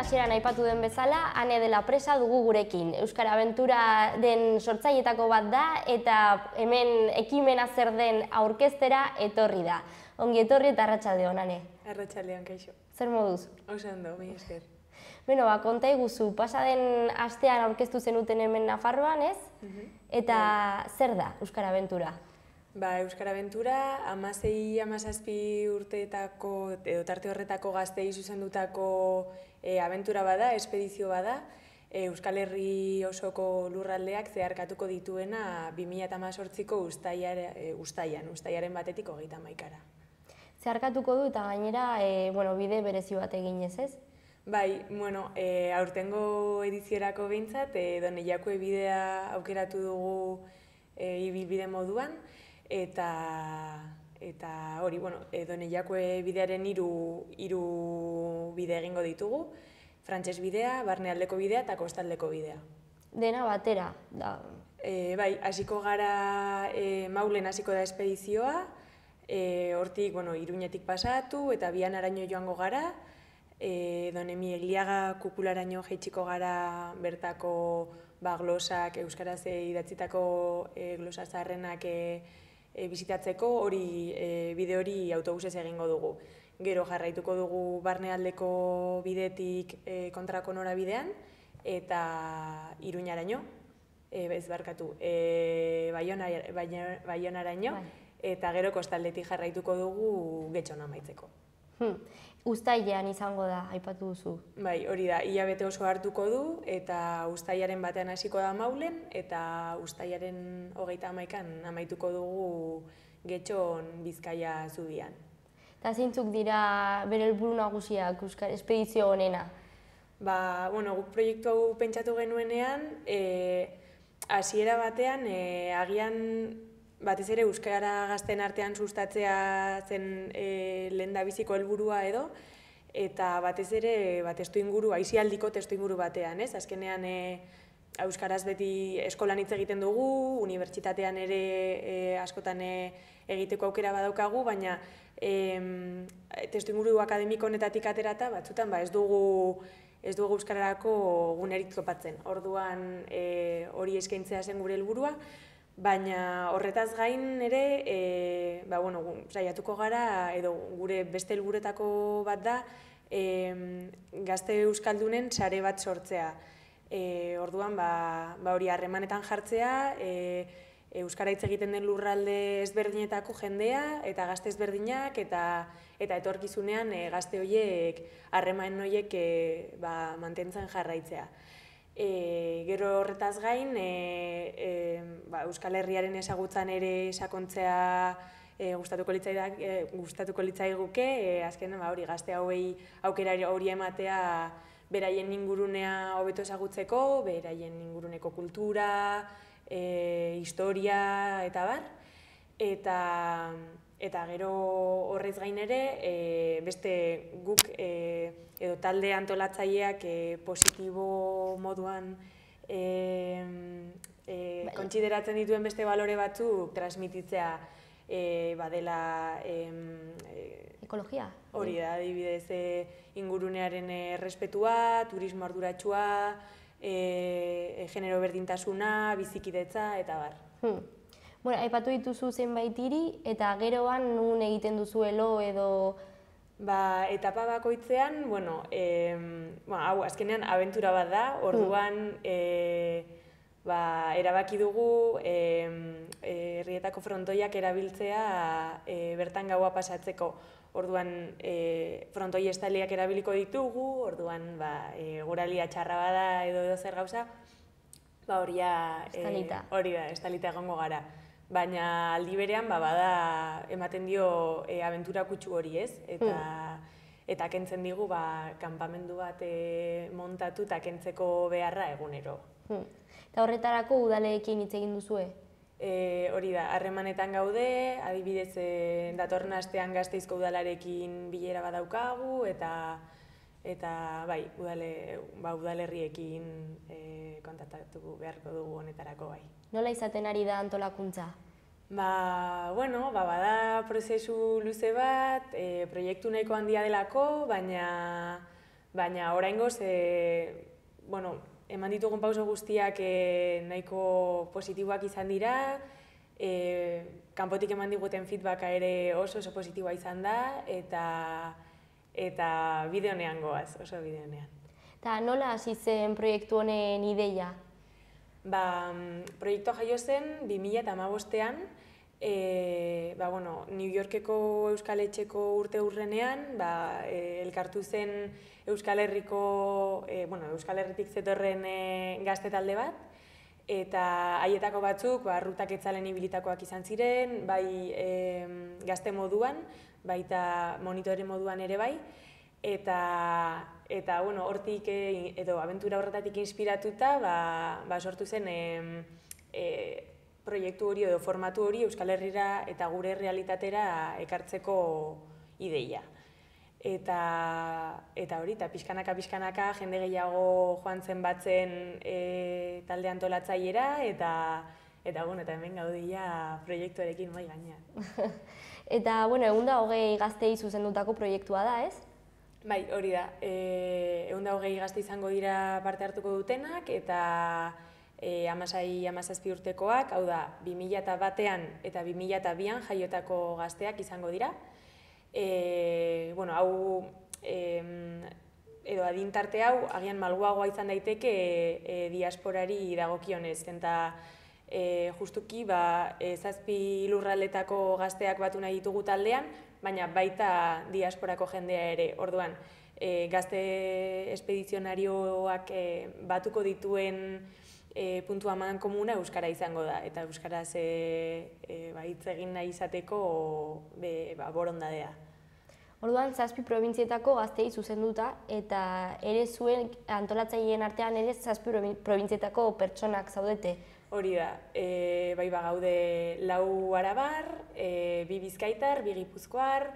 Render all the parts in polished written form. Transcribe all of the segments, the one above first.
hasieran aipatu den bezala, Ane de la Presa dugu gurekin. Euskara Abentura den sortzailetako bat da eta hemen ekimena zer den aurkeztera etorri da. Ongi etorri eta arratsaldeon, Ane. Arratsaldeon, kaixo. Zer moduz? Oso ondo, mila esker. Beno, konta iguzu, pasaden astean aurkeztu zenuten hemen Nafarroan, ez? Eta zer da Euskara Abentura? Euskara Abentura, 16-17 urteetako, edo tarte horretako gaztei zuzendutako abentura bada, espedizio bada, Euskal Herri osoko lurraldeak zeharkatuko dituena 2018ko uztailaren batetik 31-ra. Zeharkatuko du eta gainera bide berezi bat eginez, ez? Bai, aurtengo ediziorako behintzat, Done Jakue bidea aukeratu dugu ibilbide moduan, eta hori, Done Jakue bidearen hiru bide egingo ditugu, frantses bidea, barnealdeko bidea eta kostaldeko bidea. Dena batera da? Bai, hasiko gara, Maulen hasiko da espedizioa, hortik, Iruñetik pasatu eta Bianaraino joango gara, Done Miegliaga kupularaino jaitsiko gara bertako glosak, euskaraz idatzitako glosa zaharrenak bisitatzeko, bide hori autobusez egingo dugu. Gero jarraituko dugu barnealdeko bidetik kontrako norabidean eta Iruñaraino, Baionaraino, eta gero kostaldetik jarraituko dugu Getxon amaitzeko. Uztailean izango da, aipatu duzu. Bai, hori da, hilabete oso hartuko du, eta uztailaren batean hasiko da Maulen, eta uztailaren 31an amaituko dugu Getxon Bizkaia zubian. Eta zeintzuk dira bere helburu nagusiak espedizio honena? Guk proiektu hau pentsatu genuenean, hasiera batean, agian batez ere euskara gazteen artean sustatzea zen lehendabiziko helburua edo, eta batez ere testuinguru, aisialdiko testuinguru batean, ez? Azkenean euskaraz beti eskolan hitz egiten dugu, unibertsitatean ere askotan egiteko aukera badaukagu, baina testuinguru akademiko honetatik aterata batzutan ez dugu euskararako gunerik topatzen. Orduan hori eskaintzea zen gure helburua, baina horretaz gain ere, saiatuko gara, edo gure beste helburuetako bat da, gazte euskaldunen sare bat sortzea. Orduan, hori harremanetan jartzea, euskara hitz egiten den lurralde ezberdinetako jendea, eta gazte ezberdinak, eta etorkizunean gazte horiek, harreman horiek mantentzen jarraitzea. Gero horretaz gain, Euskal Herriaren ezagutzan ere sakontzea gustatuko litzaiguke, azkenean gazte hauei aukera hori ematea beraien ingurunea hobeto ezagutzeko, beraien inguruneko kultura, historia eta bar. Eta gero horrez gain ere, beste guk edo talde antolatzaileak positibo moduan kontsideratzen dituen beste balore batzuk transmititzea dela ekologia? Hori da, adibidez ingurunearen errespetua, turismo arduratsua, genero berdintasuna, bizikidetza eta bar. Aipatu dituzu zenbait hiri eta geroan nun egiten duzuelo edo... Etapa bakoitzean, hau azkenean abentura bat da, orduan erabaki dugu herrietako frontoiak erabiltzea bertan gaua pasatzeko. Orduan frontoi estaliak erabiliko ditugu, orduan eguraldia txarra bada edo zer gauza, hori da, estalita egongo gara. Baina aldi berean bada ematen dio abentura kutsu hori, ez? Eta kentzen digu kanpamendu bat montatu eta kentzeko beharra egunero. Eta horretarako udaleekin hitz egin duzue? Hori da, harremanetan gaude, adibidez datorren astean Gasteizko udalarekin bilera badaukagu, eta bai, udalerriekin kontaktatu beharko dugu honetarako bai. Nola izaten ari da antolakuntza? Bada prozesu luze bat, proiektu nahiko handia delako, baina baina oraingoz, bueno, eman ditugun pauso guztiak nahiko positiboak izan dira, kanpotik eman diguten feedbacka ere oso positiboa izan da, eta bide honean goaz, oso bide honean. Eta nola hasi zen proiektu honen ideia? Proiektua jaio zen 2015ean, New Yorkeko Euskal Etxeko urte hurrenean, elkartu zen Euskal Herritik zetorren gazte talde bat, eta haietako batzuk rutak etzalen ibilitakoak izan ziren, bai gazte moduan, baita monitore moduan ere bai, eta hortik edo abentura horretatik inspiratuta sortu zen proiektu hori edo formatu hori Euskal Herrira eta gure realitatera ekartzeko ideia. Eta hori, eta pixkanaka jende gehiago joan zen batzen talde antolatzaileera, eta hemen gaudia proiektuarekin mai gainean. Eta, 120 gaztei zuzendutako proiektua da, ez? Bai, hori da. 120 gazte izango dira parte hartuko dutenak, eta 16-17 urtekoak, hau da, 2001ean eta 2002an jaiotako gazteak izango dira. Hau, edo adintarte hau, agian malguagoa izan daiteke diasporari dagokionez, eta justuki 7 lurraldetako gazteak batu nahi ditugu taldean, baina baita diasporako jendea ere. Orduan, gazte espedizionarioak batuko dituen puntu aman komuna euskara izango da, eta euskaraz hitz egin nahi izateko borondadea. Orduan, 7 probintzietako gaztei zuzenduta, eta ere zuen antolatzaileen artean ere 7 probintzietako pertsonak zaudete. Hori da, gaude 4 arabar, 2 bizkaitar, 2 gipuzkoar,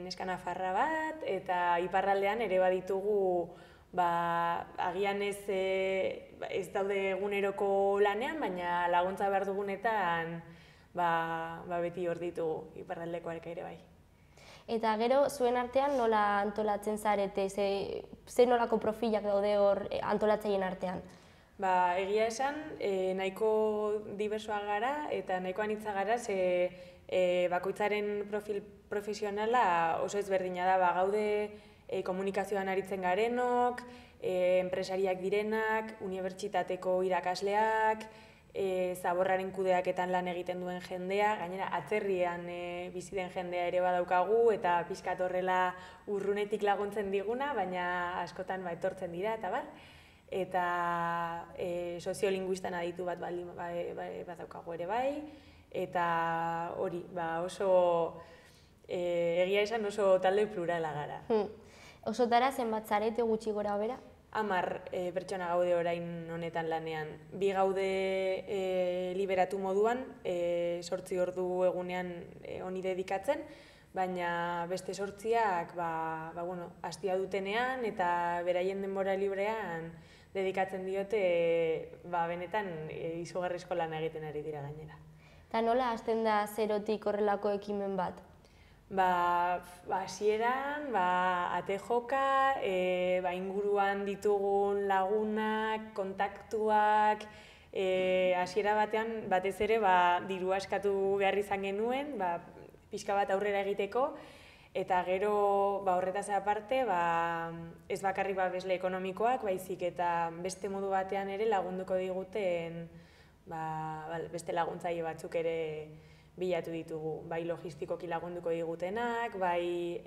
neska nafarra bat, eta iparraldean ere baditugu agian ez daude eguneroko lanean, baina laguntza behar dugunetan beti hor ditugu iparraldekoak ere bai. Eta gero, zuen artean nola antolatzen zarete, ze nolako profilak daude hor antolatzaileen artean? Egia esan, nahiko diversoa gara eta nahiko anitza gara, bakoitzaren profil profesionala oso ezberdina da. Gaude komunikazioan aritzen garenok, enpresariak direnak, unibertsitateko irakasleak, zaborraren kudeaketan lan egiten duen jendea, gainera atzerrian bizi den jendea ere badaukagu, eta pixkat horrela urrunetik laguntzen diguna, baina askotan etortzen dira, eta bar. Eta soziolinguistan aditu bat badaukagu ere bai, eta hori, oso, egia esan oso talde plurala gara. Osotara zenbat zarete gutxi gora bera? 10 pertsona gaude orain honetan lanean. 2 gaude liberatu moduan, 8 ordu egunean honi dedikatzen, baina beste 8ak hastia dutenean eta beraien denbora librean dedikatzen diote benetan izugarrizko lan egiten ari dira gainera. Eta nola hasten da zerotik horrelako ekimen bat? Hasieran, ate joka, inguruan ditugun lagunak, kontaktuak, hasiera batean batez ere dirua eskatu behar izan genuen, pixka bat aurrera egiteko, eta gero horretaz aparte, ez bakarrik babesle ekonomikoak, baizik eta beste modu batean ere lagunduko diguten beste laguntzaile batzuk ere bilatu ditugu, bai logistikoki lagunduko digutenak, bai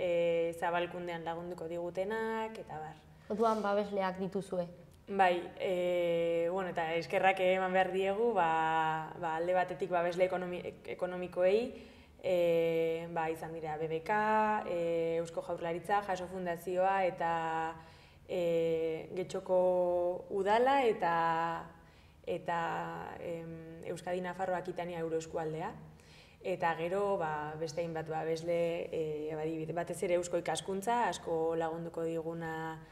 zabalkundean lagunduko digutenak, eta bar. Orduan babesleak dituzue? Bai, eta eskerrak eman behar diegu, alde batetik babesle ekonomikoei, izan dira BBK, Eusko Jaurlaritza, Jaso Fundazioa eta Getxoko Udala eta Euskadi Nafarroa Akitania Euroeskualdea. Eta gero beste hainbat babesle, batez ere Eusko Ikaskuntza, asko lagunduko diguna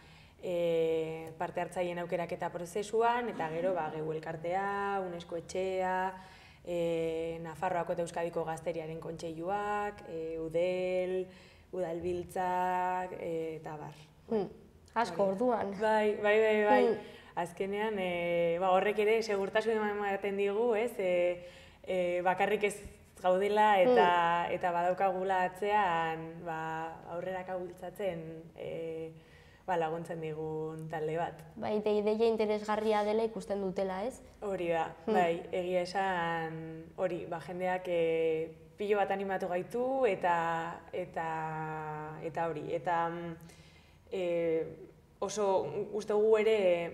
parte hartzaileen aukeraketa prozesuan, eta gero Geu Elkartea, UNESCO Etxea, Nafarroako eta Euskadiko Gazteriaren Kontseiluak, Udel, Udalbiltzak, eta bar. Asko, orduan. Bai. Azkenean, horrek ere segurtasun ematen digu, ez? Bakarrik ez gaudela eta badaukagula atzean aurrera bultzatzen laguntzen digun talde bat. Bai, ideia interesgarria dela ikusten dutela, ez? Hori da, bai, egia esan hori, jendeak pilo bat animatu gaitu eta hori, eta oso uste gu ere,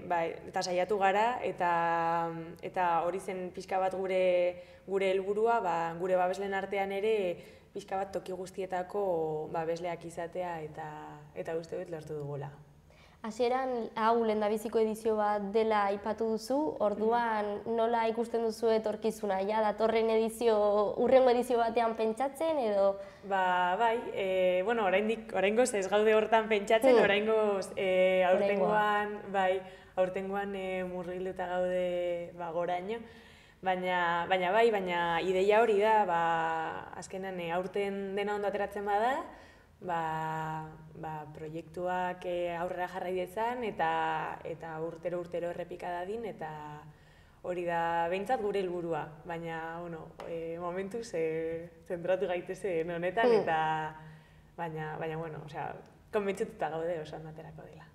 eta saiatu gara, eta hori zen pixka bat gure helburua, gure babesleen artean ere pixka bat toki guztietako babesleak izatea eta uste dut lortu dugula. Hasieran, hau lehendabiziko edizio bat dela aipatu duzu, orduan nola ikusten duzu etorkizuna? Ja, datorren hurrengo edizio batean pentsatzen edo? Bai, oraingoz ez gaude hortan pentsatzen, oraingoz aurtengoan murgilduta gaude goraino. Baina ideia hori da, azkenan aurten dena ondo ateratzen bada, proiektuak aurrera jarrai dezan eta urtero errepika dadin eta hori da behintzat gure helburua, baina momentuz zentratu gaitezen honetan baina konbentzituta gaude oso aterako dela.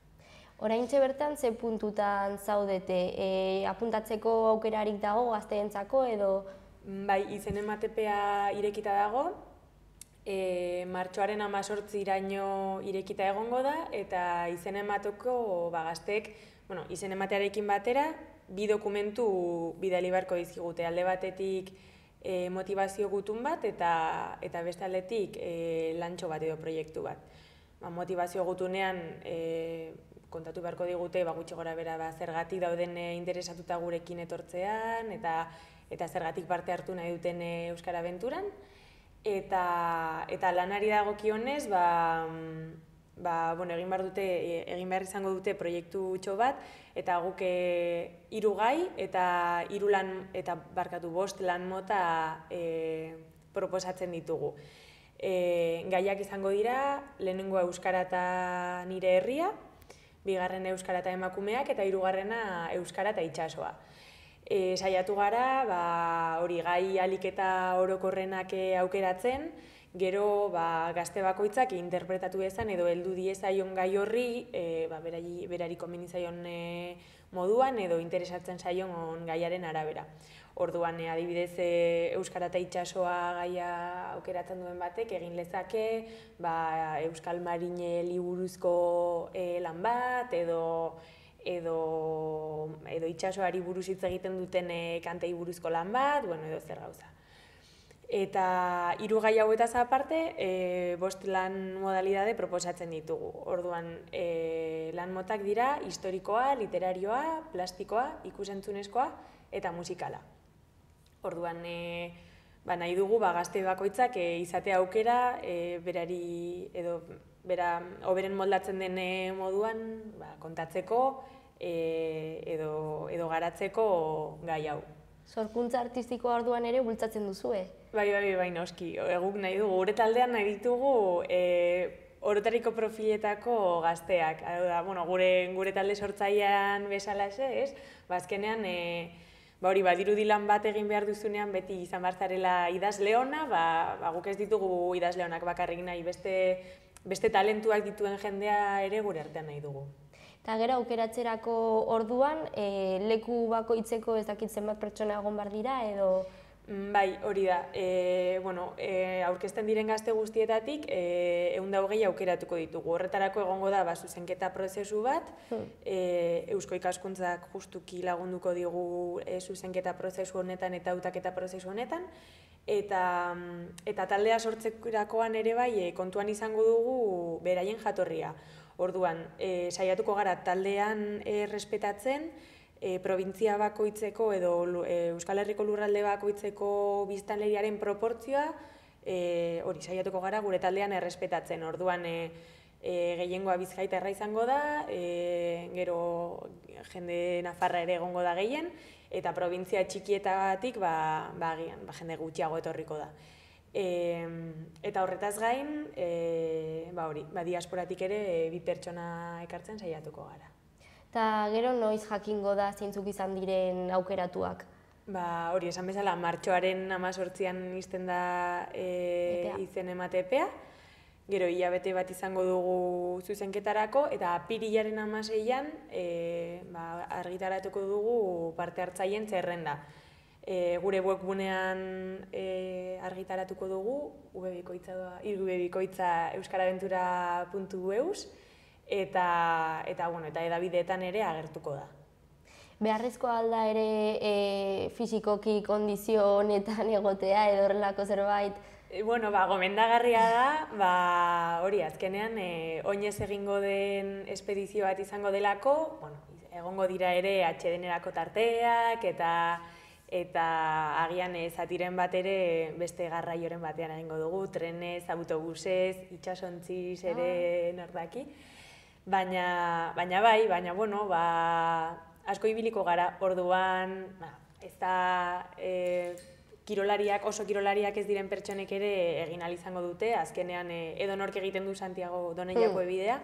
Oraintxe bertan ze puntutan zaudete? Apuntatzeko aukerarik dago gazteentzako edo? Bai, izen ematepea irekita dago, martxoaren 18iraino irekita egongo da, eta izen emateko gazteek, izen ematearekin batera, bi dokumentu bidali beharko dizkigute, alde batetik motivazio gutun bat, eta beste aldetik lantxo bat edo proiektu bat. Motivazio gutunean kontatu beharko digute gutxi gora bera zergatik dauden interesatuta gurekin etortzean, eta zergatik parte hartu nahi duten Euskara Abenturan. Eta lanari dagokionez, egin behar izango dute proiektu txo bat, eta guk 3 gai eta 5 lan mota proposatzen ditugu. Gaiak izango dira, lehenengoa Euskara eta nire herria, bigarren Euskara eta emakumeak, eta 3. Euskara eta itsasoa. Saiatu gara, hori gai ahalik eta orokorrenak aukeratzen, gero gazte bakoitzak interpretatu dezan edo heldu diezaion gai horri, berari komeni zaion moduan edo interesatzen zaion gaiaren arabera. Orduan, adibidez, Euskara eta itsasoa gaia aukeratzen duen batek egin lezake, Euskal Marine liburuzko lan bat edo itsasoari buruz hitz egiten duten kantei buruzko lan bat, edo zer gauza. Eta 3 gai hauetaz aparte, 5 lan modalidade proposatzen ditugu. Orduan, lan motak dira historikoa, literarioa, plastikoa, ikusentzunezkoa eta musikala. Orduan, nahi dugu gazte bakoitzak izatea aukera, berari edo hoberen moldatzen den moduan kontatzeko edo garatzeko gai hau. Sorkuntza artistikoa orduan ere bultzatzen duzue? Bai, noski. Guk nahi dugu, gure taldean nahi ditugu orotariko profiletako gazteak. Gure talde sortzailean bezalaxe, ez? Azkenean, dirudi lan bat egin behar duzunean beti izan barzarela idazleona, guk ez ditugu idazleonak bakarrik nahi, beste talentuak dituen jendea ere gure artean nahi dugu. Eta gero aukeratzerako orduan, leku bakoitzeko ez dakit zenbat pertsona egon behar dira edo? Bai, hori da. Aurkezten diren gazte guztietatik 120 aukeratuko ditugu. Horretarako egongo da zuzenketa prozesu bat, Eusko Ikaskuntzak justuki lagunduko digu zuzenketa prozesu honetan eta hautaketa prozesu honetan, eta taldea sortzerakoan ere bai kontuan izango dugu beraien jatorria. Orduan, saiatuko gara taldean errespetatzen, probintzia bakoitzeko edo Euskal Herriko lurralde bakoitzeko biztanleriaren proportzioa, hori saiatuko gara gure taldean errespetatzen. Orduan, gehiengoa Bizkaitarra izango da, gero jende Nafarra ere egongo da gehien, eta probintzia txikietatik jende gutxiago etorriko da. Eta horretaz gain, diasporatik ere bi pertsona ekartzen saiatuko gara. Eta gero noiz jakingo da zeintzuk izan diren aukeratuak? Hori, esan bezala, martxoaren 18an izten da izen emate epea. Gero hilabete bat izango dugu zuzenketarako, eta apirilaren 16an argitaratuko dugu parte hartzaileen zerrenda. Gure webgunean argitaratuko dugu, www.bikoitza euskarabentura.eus, eta edabideetan ere agertuko da. Beharrezko alda ere fisikoki kondizio honetan egotea edo horrelako zerbait? Gomendagarria da, hori azkenean oinez egingo den espedizio bat izango delako, egongo dira ere atsedenerako tarteak eta agian zatiren bat ere beste garraioren batean egingo dugu, trenez, autobusez, itsasontziz ere nordaki. Baina asko ibiliko gara, orduan, ez da oso kirolariak ez diren pertsonek ere egin ahal izango dute, azkenean edonork egiten du Santiago Doneiako ebidea,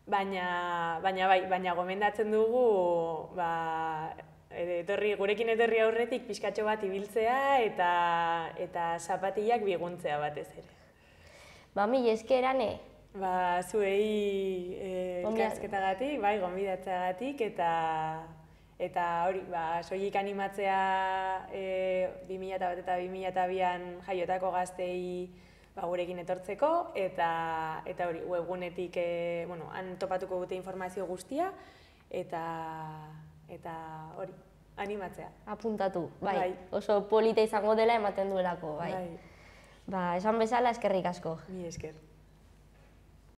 baina gomendatzen dugu gurekin etorri aurretik pixkatxo bat ibiltzea eta zapatilak biguntzea batez ere. Mila esker, Ane? Zuei elkarrizketagatik, gonbidatzeagatik, eta hori, soilik animatzea 2001 eta 2002an jaiotako gaztei gurekin etortzeko, eta hori, webgunetik han topatuko dute informazio guztia, eta hori, animatzea. Apuntatu, bai. Oso polita izango dela ematen duelako, bai. Esan bezala, eskerrik asko. Mi esker.